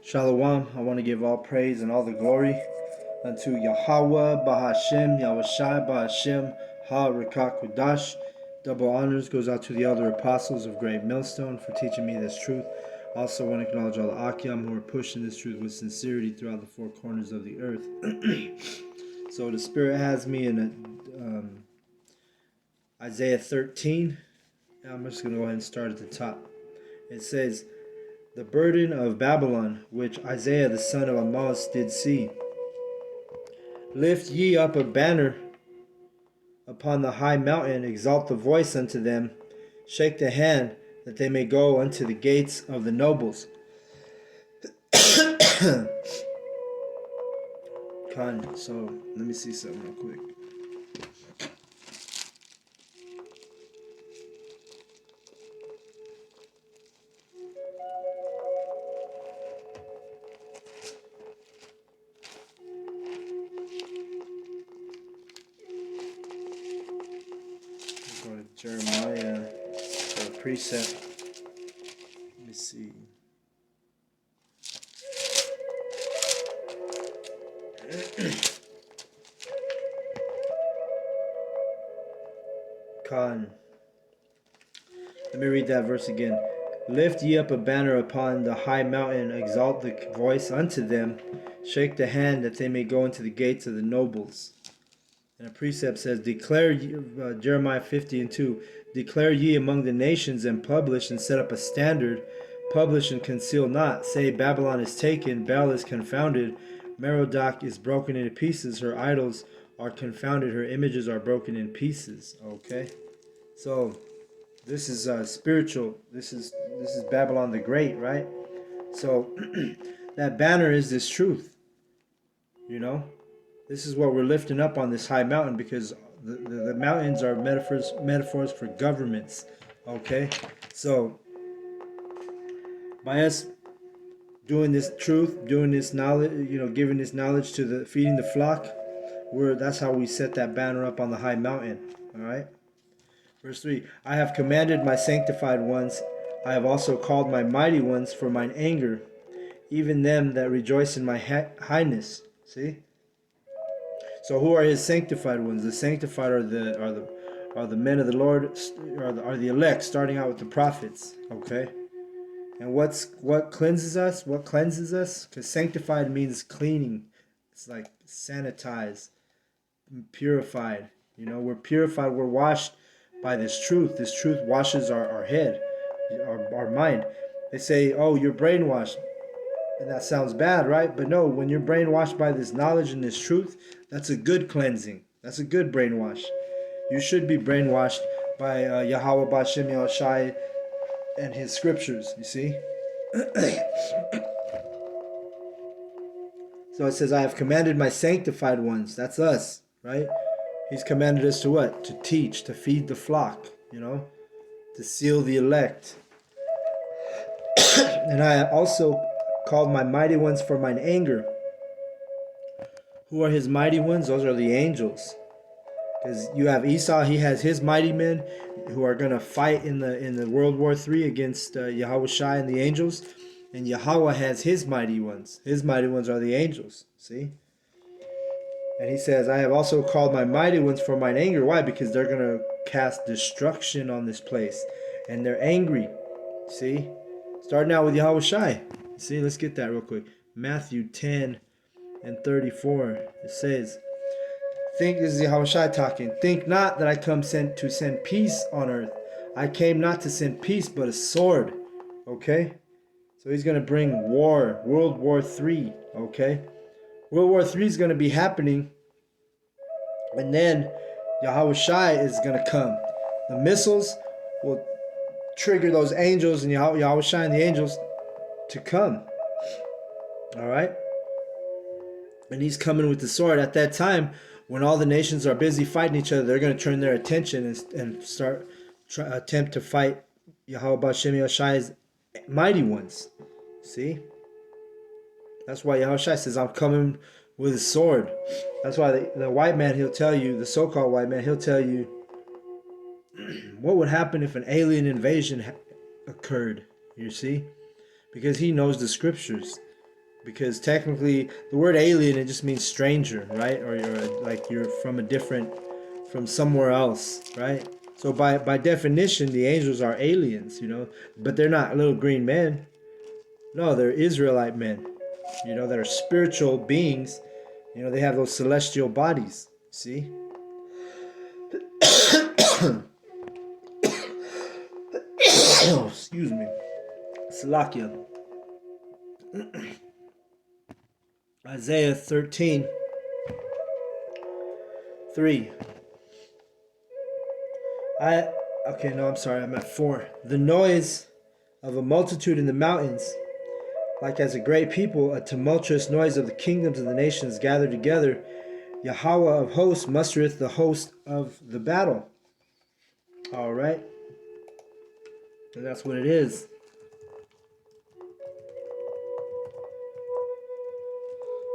Shalom. I want to give all praise and all the glory unto Yahweh, Bahashem, Yahushai, Bahashem, Ha Rekakudash. Double honors goes out to the elder apostles of Great Millstone for teaching me this truth. I also want to acknowledge all the Akyam who are pushing this truth with sincerity throughout the four corners of the earth. So the Spirit has me in Isaiah 13. I'm just going to go ahead and start at the top. It says, "The burden of Babylon, which Isaiah the son of Amoz did see. Lift ye up a banner upon the high mountain, exalt the voice unto them, shake the hand, that they may go unto the gates of the nobles." So let me see something real quick. Go to Jeremiah for a precept. Let me see. Let me read that verse again. "Lift ye up a banner upon the high mountain, exalt the voice unto them, shake the hand, that they may go into the gates of the nobles." And a precept says, "Declare Jeremiah 50:2, declare ye among the nations, and publish and set up a standard, publish and conceal not. Say, Babylon is taken, Bel is confounded, Merodach is broken into pieces, her idols are confounded, her images are broken in pieces." Okay, so this is spiritual. This is Babylon the Great, right? So that banner is this truth. You know, this is what we're lifting up on this high mountain, because the mountains are metaphors for governments. Okay, so by us doing this truth, doing this knowledge, giving this knowledge to feeding the flock, that's how we set that banner up on the high mountain. All right. Verse 3, "I have commanded my sanctified ones, I have also called my mighty ones for mine anger, even them that rejoice in my highness." See? So who are his sanctified ones? The sanctified are the men of the Lord, are the elect, starting out with the prophets. Okay? And what cleanses us? What cleanses us? Because sanctified means cleaning. It's like sanitized, purified. We're purified, we're washed by this truth. This truth washes our head, our mind. They say, "Oh, you're brainwashed." And that sounds bad, right? But no, when you're brainwashed by this knowledge and this truth, that's a good cleansing. That's a good brainwash. You should be brainwashed by Yahweh Bashem Yahushai and his scriptures, you see? So it says, "I have commanded my sanctified ones." That's us, right? He's commanded us to what? To teach, to feed the flock, to seal the elect. "And I also called my mighty ones for mine anger." Who are his mighty ones? Those are the angels. Because you have Esau, he has his mighty men who are going to fight in the World War III against Yahushai and the angels. And Yahweh has his mighty ones. His mighty ones are the angels. See? And he says, "I have also called my mighty ones for mine anger." Why? Because they're going to cast destruction on this place. And they're angry. See? Starting out with Yahushai. See, let's get that real quick. Matthew 10:34. It says, "Think," this is Yahushua talking, "think not that I come to send peace on earth. I came not to send peace, but a sword." Okay? So he's going to bring war, World War III. Okay? World War III is going to be happening. And then Yahushua is going to come. The missiles will trigger those angels and Yahushua and the angels to come. All right? And he's coming with the sword. At that time, when all the nations are busy fighting each other, they're going to turn their attention and attempt to fight Yahweh Bashem Yahushai's mighty ones. See? That's why Yahushua says, "I'm coming with a sword." That's why the white man, he'll tell you, the so-called white man, he'll tell you what would happen if an alien invasion occurred, you see? Because he knows the scriptures. because technically the word alien, it just means stranger, right? Or you're from a different, from somewhere else, right? So by definition, the angels are aliens, but they're not little green men. No, they're Israelite men, that are spiritual beings. They have those celestial bodies. See? Excuse me. Salakia. Isaiah 13:3. I'm sorry, I'm at 4. The noise of a multitude in the mountains, like as a great people, a tumultuous noise of the kingdoms of the nations gathered together. Yahweh of hosts mustereth the host of the battle. All right. And that's what it is.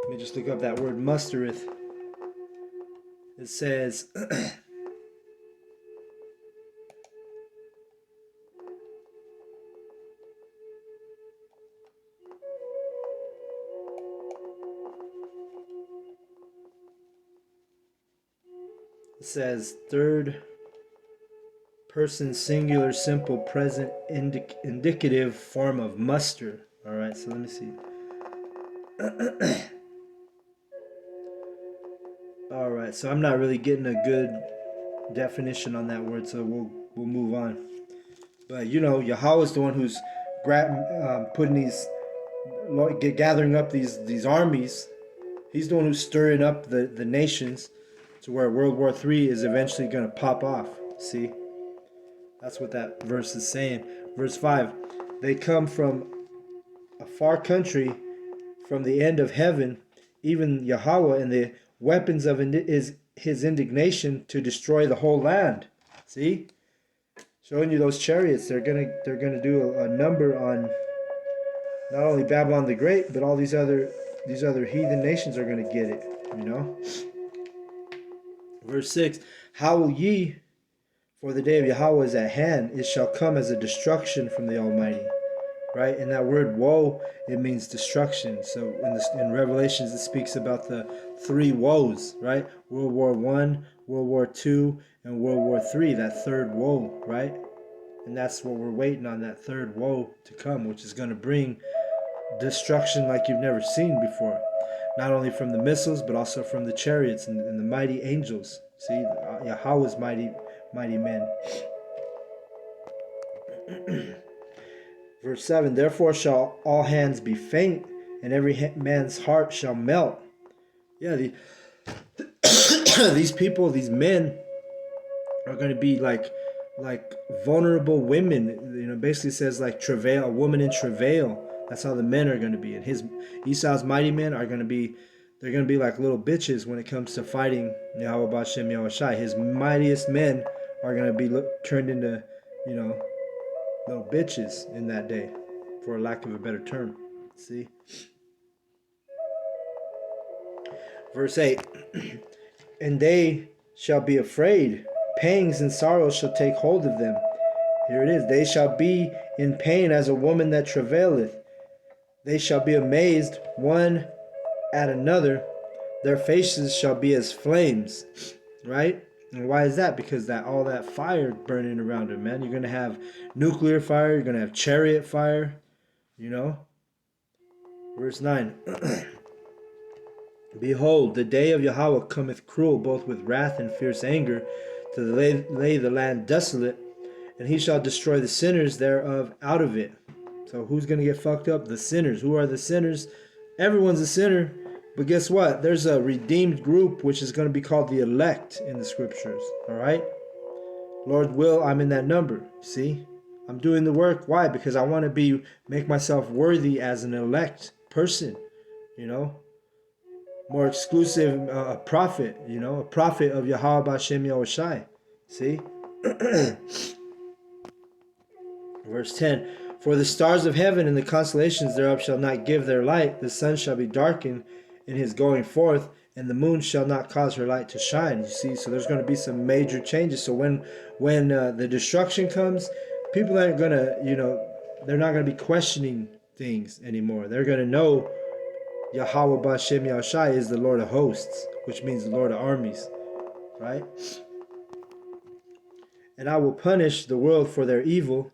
Let me just look up that word mustereth. It says third person singular simple present indicative form of muster. All right, so let me see. All right, so I'm not really getting a good definition on that word, so we'll move on. But Yahweh is the one who's putting these, gathering up these armies. He's the one who's stirring up the nations to where World War III is eventually going to pop off. See? That's what that verse is saying. Verse 5, they come from a far country, from the end of heaven, even Yahweh, and the weapons of his indignation to destroy the whole land. See? Showing you those chariots. They're gonna do a number on not only Babylon the Great, but all these other heathen nations are gonna get it. Verse 6, howl ye, for the day of Yahweh is at hand. It shall come as a destruction from the Almighty. Right? And that word woe, it means destruction. So in Revelations, it speaks about the 3 woes, right? World War I, World War II, and World War III, that third woe, right? And that's what we're waiting on, that third woe to come, which is going to bring destruction like you've never seen before. Not only from the missiles, but also from the chariots and the mighty angels. See, Yahweh's mighty men. Verse 7, therefore shall all hands be faint, and every man's heart shall melt. Yeah, these people, these men, are going to be like vulnerable women. Basically says like travail, a woman in travail. That's how the men are going to be. And Esau's mighty men are going to be, they're going to be like little bitches when it comes to fighting Yahweh B'Shem Yahushai. His mightiest men are going to be turned into, little bitches in that day, for a lack of a better term. See? Verse 8, and they shall be afraid. Pangs and sorrows shall take hold of them. Here it is. They shall be in pain as a woman that travaileth. They shall be amazed one at another. Their faces shall be as flames. Right? And why is that? Because all that fire burning around them, man. You're going to have nuclear fire. You're going to have chariot fire. Verse 9. Behold, the day of Yahweh cometh cruel, both with wrath and fierce anger, to lay the land desolate, and he shall destroy the sinners thereof out of it. So who's going to get fucked up? The sinners. Who are the sinners? Everyone's a sinner. But guess what? There's a redeemed group which is going to be called the elect in the scriptures. All right? Lord will, I'm in that number. See? I'm doing the work. Why? Because I want to make myself worthy as an elect person. More exclusive prophet. A prophet of Yahweh B'Shem Yahushai. See? Verse 10. For the stars of heaven and the constellations thereof shall not give their light. The sun shall be darkened in his going forth, and the moon shall not cause her light to shine. You see, so there's going to be some major changes. So when the destruction comes, people aren't going to, they're not going to be questioning things anymore. They're going to know Yahweh Bashem Yahushai is the Lord of hosts, which means the Lord of armies, right? And I will punish the world for their evil,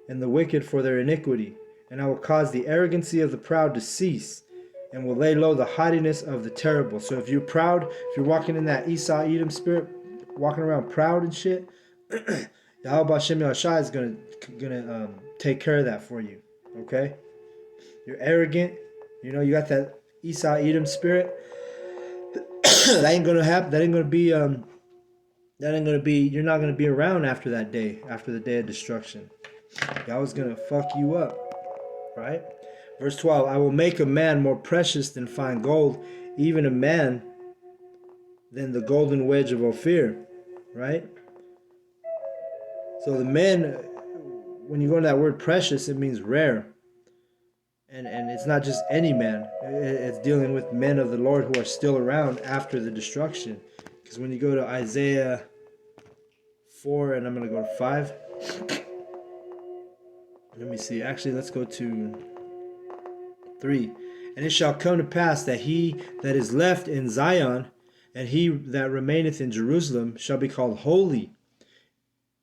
and the wicked for their iniquity. And I will cause the arrogancy of the proud to cease, and will lay low the haughtiness of the terrible. So if you're proud, if you're walking in that Esau Edom spirit, walking around proud and shit, Yahweh Bashem Yahushai is gonna take care of that for you. Okay? You're arrogant. You know, you got that Esau Edom spirit. That ain't gonna happen. That ain't gonna be. You're not gonna be around after that day, after the day of destruction. Yahweh's gonna fuck you up, right? Verse 12: I will make a man more precious than fine gold, even a man than the golden wedge of Ophir, right? So the men, when you go to that word precious, it means rare. And it's not just any man. It's dealing with men of the Lord who are still around after the destruction. Because when you go to Isaiah 4, and I'm going to go to 5. Let me see. Actually, let's go to 3. And it shall come to pass that he that is left in Zion and he that remaineth in Jerusalem shall be called holy,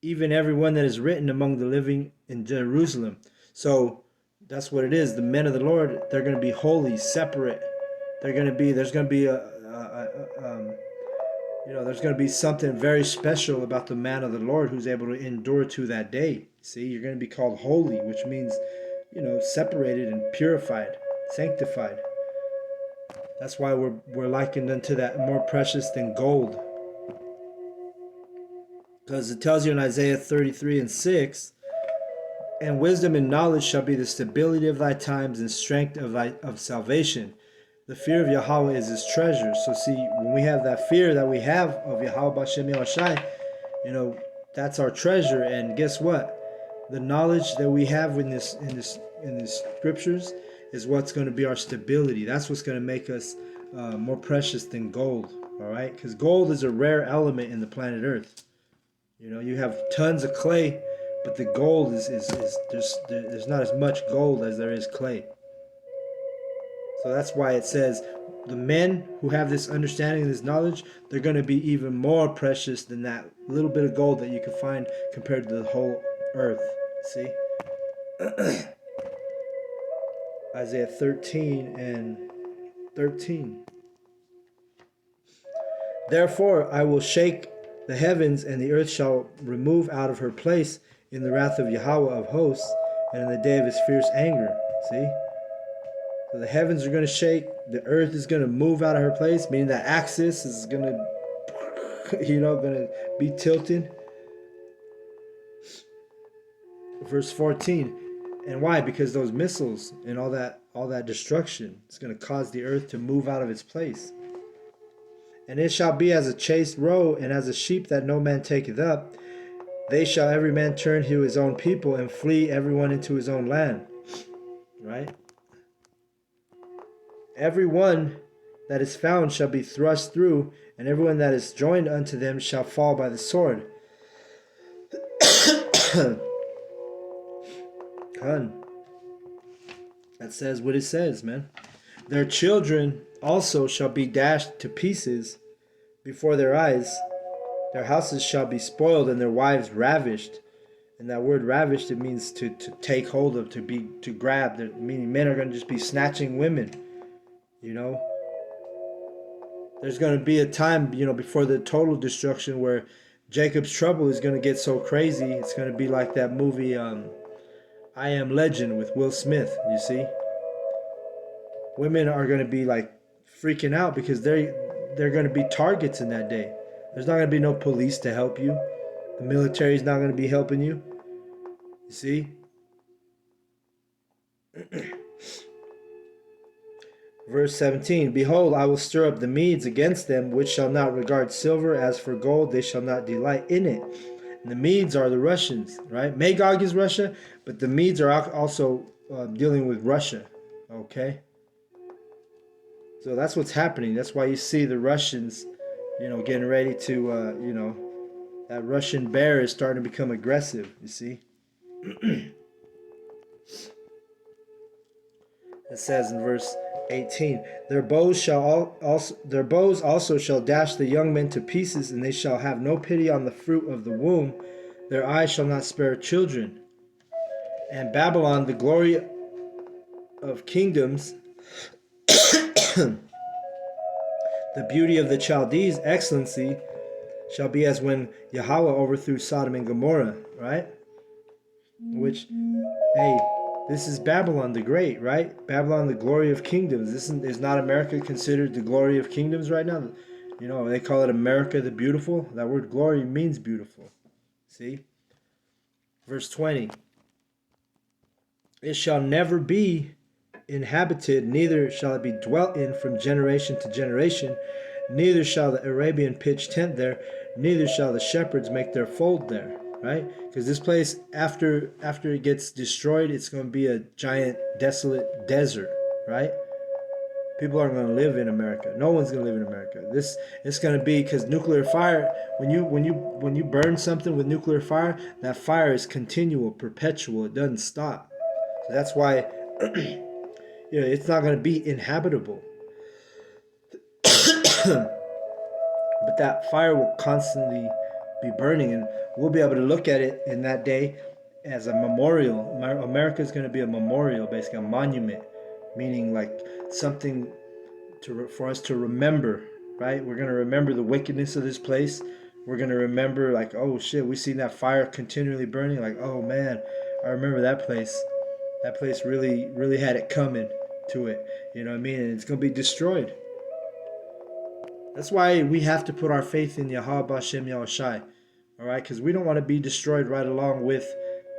even every one that is written among the living in Jerusalem. So that's what it is. The men of the Lord, they're going to be holy, separate. There's going to be there's going to be something very special about the man of the Lord who's able to endure to that day. See, you're going to be called holy, which means, separated and purified, sanctified. That's why we're likened unto that, more precious than gold. Because it tells you in Isaiah 33 and 6, and wisdom and knowledge shall be the stability of thy times and strength of salvation. The fear of Yahweh is his treasure. So see, when we have that fear that we have of Yahweh Bashem Yahushai, that's our treasure. And guess what? The knowledge that we have in this scriptures is what's going to be our stability. That's what's going to make us more precious than gold. All right, because gold is a rare element in the planet Earth. You have tons of clay, but the gold is there's not as much gold as there is clay. So that's why it says the men who have this understanding and this knowledge, they're going to be even more precious than that little bit of gold that you can find compared to the whole earth. See? Isaiah 13 and 13. Therefore I will shake the heavens, and the earth shall remove out of her place in the wrath of Yahweh of hosts, and in the day of his fierce anger. See? So the heavens are going to shake, the earth is going to move out of her place, meaning that axis is going to, going to be tilted. Verse 14. And why? Because those missiles and all that destruction is going to cause the earth to move out of its place. And it shall be as a chased roe, and as a sheep that no man taketh up. They shall every man turn to his own people, and flee everyone into his own land. Right? Every one that is found shall be thrust through, and everyone that is joined unto them shall fall by the sword. That says what it says, man. Their children also shall be dashed to pieces before their eyes. Their houses shall be spoiled, and their wives ravished. And that word ravished, it means to take hold of, to grab. Meaning men are going to just be snatching women. There's going to be a time, before the total destruction where Jacob's trouble is going to get so crazy. It's going to be like that movie, I Am Legend with Will Smith, you see. Women are going to be like freaking out because they're going to be targets in that day. There's not going to be no police to help you. The military is not going to be helping you. You see? Verse 17, Behold, I will stir up the Medes against them, which shall not regard silver. As for gold, they shall not delight in it. And the Medes are the Russians, right? Magog is Russia, but the Medes are also dealing with Russia, okay? So that's what's happening. That's why you see the Russians, getting ready to, that Russian bear is starting to become aggressive, you see? It says in verse 18. Their bows also shall dash the young men to pieces, and they shall have no pity on the fruit of the womb. Their eyes shall not spare children. And Babylon, the glory of kingdoms, the beauty of the Chaldees, excellency, shall be as when Yahweh overthrew Sodom and Gomorrah, right? Which, hey, this is Babylon the Great, right? Babylon, the glory of kingdoms. Is not America considered the glory of kingdoms right now? You know, they call it America the Beautiful. That word glory means beautiful. See? Verse 20. It shall never be inhabited, neither shall it be dwelt in from generation to generation. Neither shall the Arabian pitch tent there, neither shall the shepherds make their fold there. Right? Because this place, after it gets destroyed, it's going to be a giant, desolate desert. Right? People aren't going to live in America. No one's going to live in America. It's going to be, because nuclear fire. When you burn something with nuclear fire, that fire is continual, perpetual. It doesn't stop. So that's why, it's not going to be inhabitable. But that fire will constantly be burning, and we'll be able to look at it in that day as a memorial. America is going to be a memorial, basically a monument, meaning like something for us to remember, right? We're going to remember the wickedness of this place. We're going to remember, like, oh shit, we seen that fire continually burning. Like, oh man, I remember that place. That place really, really had it coming to it. You know what I mean? And it's going to be destroyed. That's why we have to put our faith in Yahweh Bashem Yahushai. All right? Because we don't want to be destroyed right along with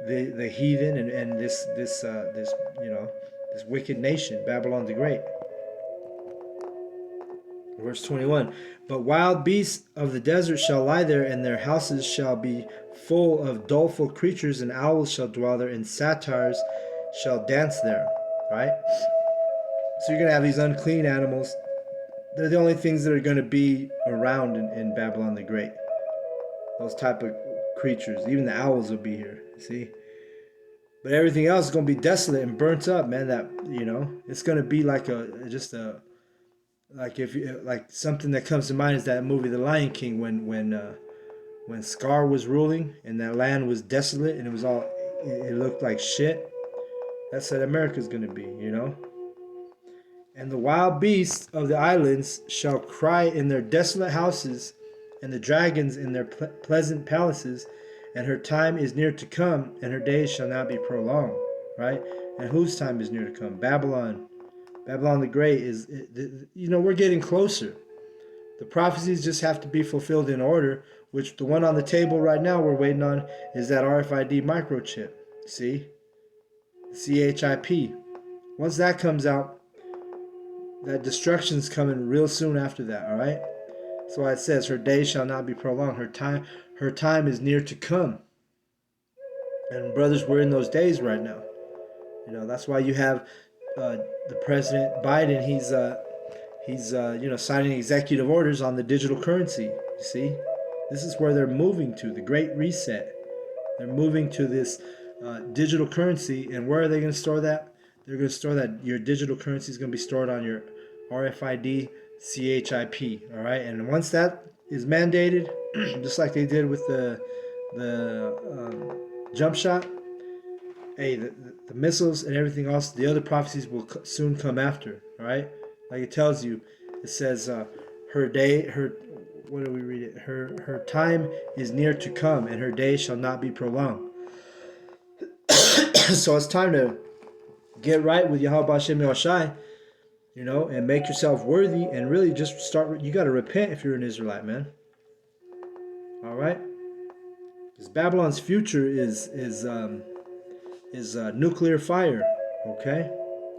the heathen and this wicked nation, Babylon the Great. Verse 21. But wild beasts of the desert shall lie there, and their houses shall be full of doleful creatures, and owls shall dwell there, and satyrs shall dance there. Right? So you're going to have these unclean animals. They're the only things that are going to be around in Babylon the Great. Those type of creatures. Even the owls will be here. See? But everything else is going to be desolate and burnt up, man. That, it's going to be like something that comes to mind is that movie The Lion King, when Scar was ruling and that land was desolate and it looked like shit. That's what America's going to be, And the wild beasts of the islands shall cry in their desolate houses, and the dragons in their pleasant palaces, and her time is near to come, and her days shall not be prolonged. Right? And whose time is near to come? Babylon. Babylon the Great is, we're getting closer. The prophecies just have to be fulfilled in order, which the one on the table right now we're waiting on is that RFID microchip. See? CHIP. Once that comes out, that destruction's coming real soon after that, all right? That's why it says her days shall not be prolonged. Her time is near to come. And brothers, we're in those days right now. That's why you have the President Biden. He's signing executive orders on the digital currency. You see, this is where they're moving to, the Great Reset. They're moving to this digital currency, and where are they going to store that? They're going to store that. Your digital currency is going to be stored on your RFID CHIP. All right, and once that is mandated, just like they did with the jump shot, hey, the missiles and everything else, the other prophecies will soon come after. All right, like it tells you, it says what do we read it? Her time is near to come, and her days shall not be prolonged. So it's time to get right with Yahweh Bashem Yahushai, and make yourself worthy, and really just start. You got to repent if you're an Israelite, man. All right, because Babylon's future is nuclear fire, okay,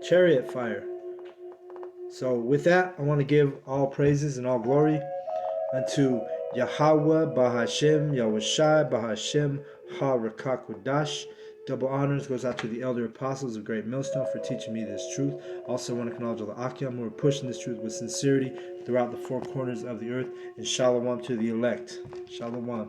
chariot fire. So with that, I want to give all praises and all glory unto Yahweh Bahashem Yahushai Bahashem Ha Rakakwadash. Double honors goes out to the elder apostles of Great Millstone for teaching me this truth. Also, I want to acknowledge all the Akyam who are pushing this truth with sincerity throughout the four corners of the earth. And shalom to the elect. Shalom.